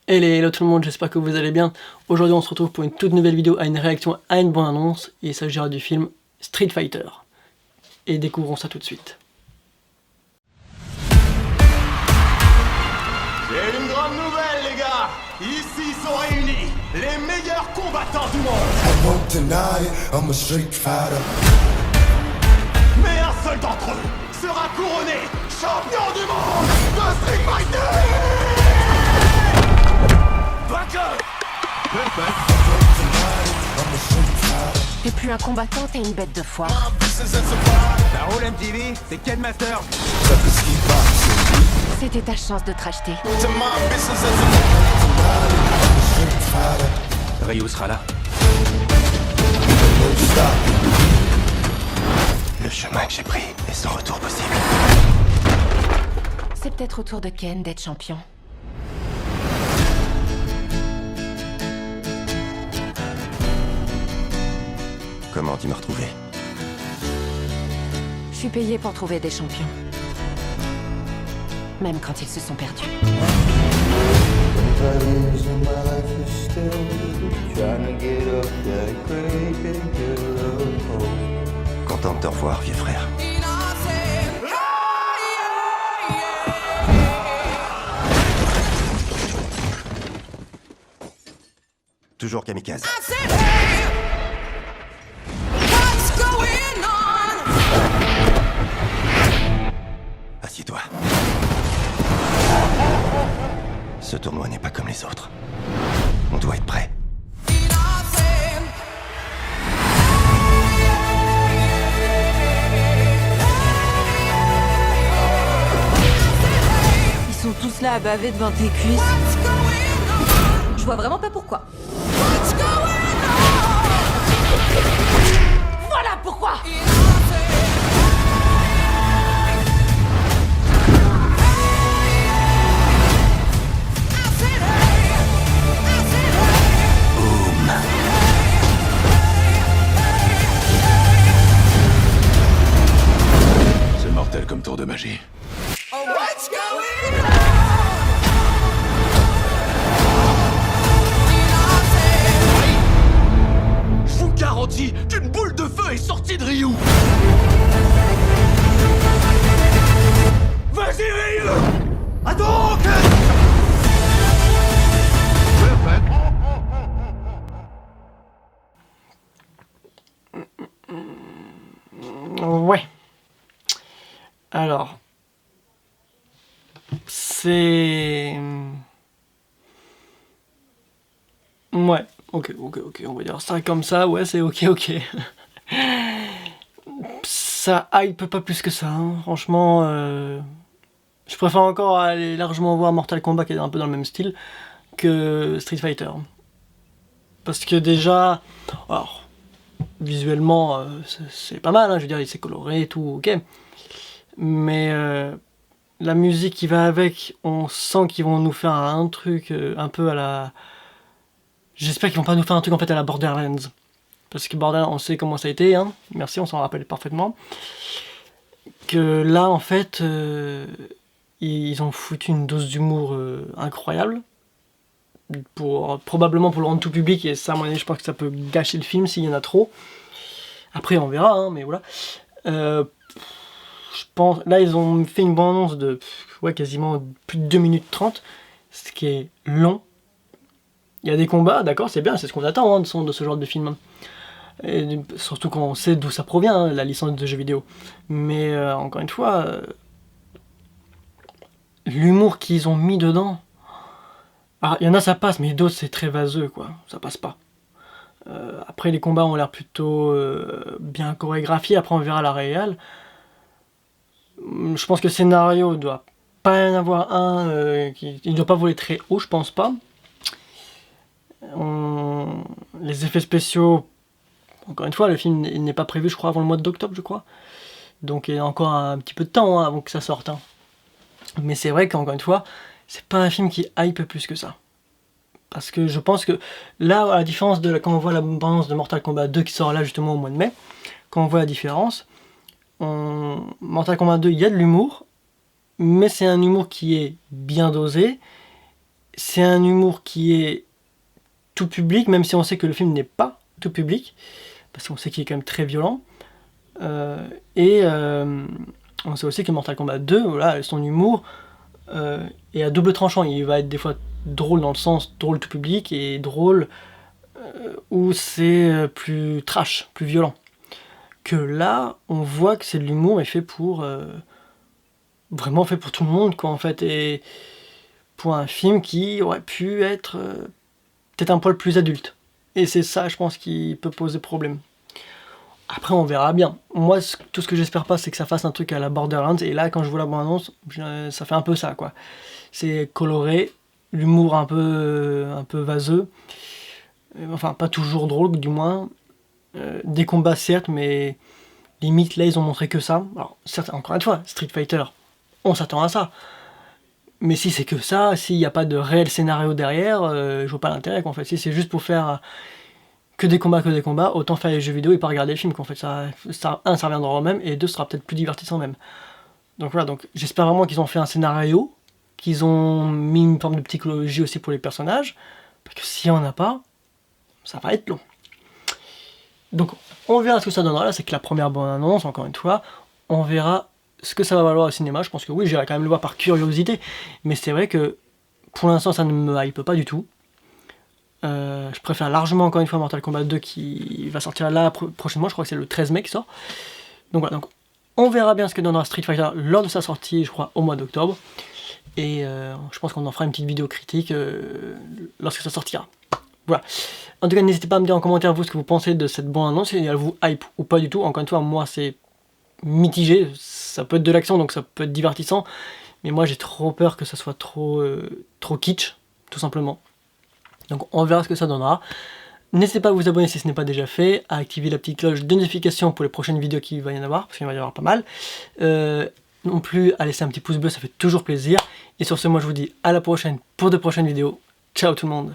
Hello tout le monde, j'espère que vous allez bien. Aujourd'hui on se retrouve pour une toute nouvelle vidéo à une réaction à une bonne annonce. Il s'agira du film Street Fighter. Et découvrons ça tout de suite. J'ai une grande nouvelle les gars. Ici sont réunis les meilleurs combattants du monde. I won't deny it, I'm a street fighter. Mais un seul d'entre eux sera couronné champion du monde de Street Fighter. Vainqueur. T'es plus un combattant, t'es une bête de foire. La Roll MTV, c'est Ken Master. C'était ta chance de te racheter. Ryu sera là. Le chemin que j'ai pris est sans retour possible. C'est peut-être au tour de Ken d'être champion. Comment tu m'as retrouvé? Je suis payée pour trouver des champions. Même quand ils se sont perdus. Content de te revoir, vieux frère. Toujours kamikaze. Assieds-toi. Ce tournoi n'est pas comme les autres. On doit être prêt. Ils sont tous là à baver devant tes cuisses. Je vois vraiment pas pourquoi. Voilà pourquoi. C'est mortel comme tour de magie. Je vous garantis qu'une boule de feu est sortie de Ryu. Vas-y Ryu. Attends. Ouais. Alors. C'est... Ouais, ok, on va dire ça comme ça, ouais, c'est ok. Ça hype pas plus que ça, hein. Franchement, je préfère encore aller largement voir Mortal Kombat qui est un peu dans le même style que Street Fighter. Parce que déjà, alors, visuellement, c'est pas mal, hein, je veux dire, c'est coloré et tout, ok. Mais la musique qui va avec, on sent qu'ils vont nous faire un truc un peu à la... J'espère qu'ils vont pas nous faire un truc en fait à la Borderlands. Parce que Borderlands, on sait comment ça a été, hein. Merci, on s'en rappelle parfaitement. Que là, en fait, ils ont foutu une dose d'humour incroyable. Probablement pour le rendre tout public, et ça, à mon avis, je pense que ça peut gâcher le film s'il y en a trop. Après, on verra, hein, mais voilà. Je pense, là, ils ont fait une bande-annonce de quasiment plus de 2 minutes 30, ce qui est long. Il y a des combats, d'accord, c'est bien, c'est ce qu'on attend hein, de ce genre de film. Et surtout quand on sait d'où ça provient, hein, la licence de jeux vidéo. Mais encore une fois, l'humour qu'ils ont mis dedans... Ah, il y en a ça passe, mais d'autres c'est très vaseux, quoi. Ça passe pas. Après, les combats ont l'air plutôt bien chorégraphiés, après on verra la réelle. Je pense que le scénario doit pas y en avoir un, il doit pas voler très haut, je pense pas. Les effets spéciaux, encore une fois, le film n'est pas prévu, je crois, avant le mois d'octobre, je crois. Donc il y a encore un petit peu de temps hein, avant que ça sorte. Hein. Mais c'est vrai qu'encore une fois, c'est pas un film qui hype plus que ça. Parce que je pense que là, à la différence de quand on voit la bande de Mortal Kombat 2 qui sort là justement au mois de mai, quand on voit la différence, Mortal Kombat 2, il y a de l'humour, mais c'est un humour qui est bien dosé. c'est un humour qui est tout public, même si on sait que le film n'est pas tout public, parce qu'on sait qu'il est quand même très violent. On sait aussi que Mortal Kombat 2, voilà, son humour est à double tranchant. Il va être des fois drôle dans le sens drôle tout public et drôle où c'est plus trash, plus violent. Que là, on voit que c'est de l'humour et fait pour vraiment fait pour tout le monde, quoi, en fait, et pour un film qui aurait pu être peut-être un poil plus adulte. Et c'est ça, je pense, qui peut poser problème. Après, on verra bien. Moi, tout ce que j'espère pas, c'est que ça fasse un truc à la Borderlands. Et là, quand je vois la bande-annonce, ça fait un peu ça, quoi. C'est coloré, l'humour un peu vaseux. Enfin, pas toujours drôle, du moins. Des combats, certes, mais limite, là, ils ont montré que ça. Alors, certes, encore une fois, Street Fighter, on s'attend à ça. Mais si c'est que ça, s'il n'y a pas de réel scénario derrière, je vois pas l'intérêt, quoi, en fait. Si c'est juste pour faire que des combats, autant faire les jeux vidéo et pas regarder les films, qu'en fait. Ça reviendra au même, et deux, ce sera peut-être plus divertissant même. Donc voilà, donc j'espère vraiment qu'ils ont fait un scénario, qu'ils ont mis une forme de psychologie aussi pour les personnages, parce que si on n'a pas, ça va être long. Donc on verra ce que ça donnera, là c'est que la première bonne annonce, encore une fois, on verra ce que ça va valoir au cinéma. Je pense que oui, j'irai quand même le voir par curiosité, mais c'est vrai que pour l'instant ça ne me hype pas du tout. Je préfère largement encore une fois Mortal Kombat 2 qui va sortir là prochainement, je crois que c'est le 13 mai qui sort. Donc voilà, donc on verra bien ce que donnera Street Fighter lors de sa sortie, je crois au mois d'octobre. Et je pense qu'on en fera une petite vidéo critique lorsque ça sortira. Voilà. En tout cas, n'hésitez pas à me dire en commentaire vous ce que vous pensez de cette bande-annonce, si elle vous hype ou pas du tout. Encore une fois, moi c'est mitigé, ça peut être de l'action donc ça peut être divertissant, mais moi j'ai trop peur que ça soit trop kitsch, tout simplement. Donc on verra ce que ça donnera. N'hésitez pas à vous abonner si ce n'est pas déjà fait, à activer la petite cloche de notification pour les prochaines vidéos qu'il va y en avoir, parce qu'il va y en avoir pas mal. Non plus à laisser un petit pouce bleu, ça fait toujours plaisir. Et sur ce, moi je vous dis à la prochaine pour de prochaines vidéos. Ciao tout le monde!